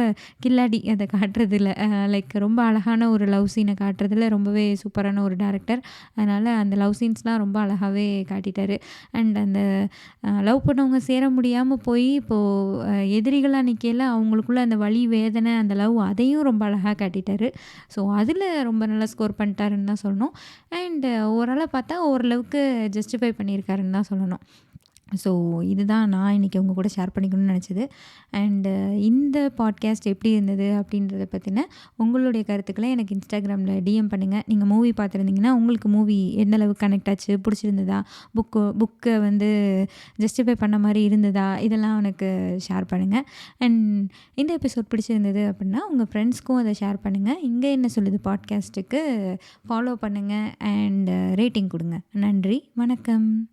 கில்லாடி அத காட்டுறதில. லைக் ரொம்ப அழகான ஒரு லவ் சீன காட்டுறதில ரொம்பவே சூப்பரான ஒரு டைரக்டர். அதனால அந்த லவ் சீன்ஸ்லாம் ரொம்ப அழகாவே காட்டிட்டாரு. அண்ட் அந்த லவ் பண்ணவங்க சேர முடியாம போய் இப்போ எதிரிகளா நிக்கையில அவங்களுக்குள்ள அந்த வலி, வேதனை, அந்த லவ் அதையும் ரொம்ப அழகா காட்டிட்டாரு. ஸோ அதில ரொம்ப நல்லா ஸ்கோர் பண்ணிட்டாருன்னு தான் சொல்லணும். அண்ட் ஓவராலா பார்த்தா ஓரளவுக்கு ஜஸ்டிஃபை பண்ணியிருக்காருன்னு தான் சொல்லணும். ஸோ இதுதான் நான் இன்றைக்கி உங்க கூட ஷேர் பண்ணிக்கணும்னு நினச்சது. அண்டு இந்த பாட்காஸ்ட் எப்படி இருந்தது அப்படின்றத பற்றின உங்களுடைய கருத்துக்களை எனக்கு இன்ஸ்டாகிராமில் டிஎம் பண்ணுங்கள். நீங்கள் மூவி பார்த்துருந்தீங்கன்னா உங்களுக்கு மூவி எந்த அளவுக்கு கனெக்ட் ஆச்சு, பிடிச்சிருந்ததா, புக்கை வந்து ஜஸ்டிஃபை பண்ண மாதிரி இருந்ததா, இதெல்லாம் எனக்கு ஷேர் பண்ணுங்கள். அண்ட் இந்த எபிசோட் பிடிச்சிருந்தது அப்படின்னா உங்கள் ஃப்ரெண்ட்ஸ்க்கும் அதை ஷேர் பண்ணுங்கள். இங்கே என்ன சொல்லுது பாட்காஸ்ட்டுக்கு ஃபாலோ பண்ணுங்கள் அண்ட் ரேட்டிங் கொடுங்க. நன்றி, வணக்கம்.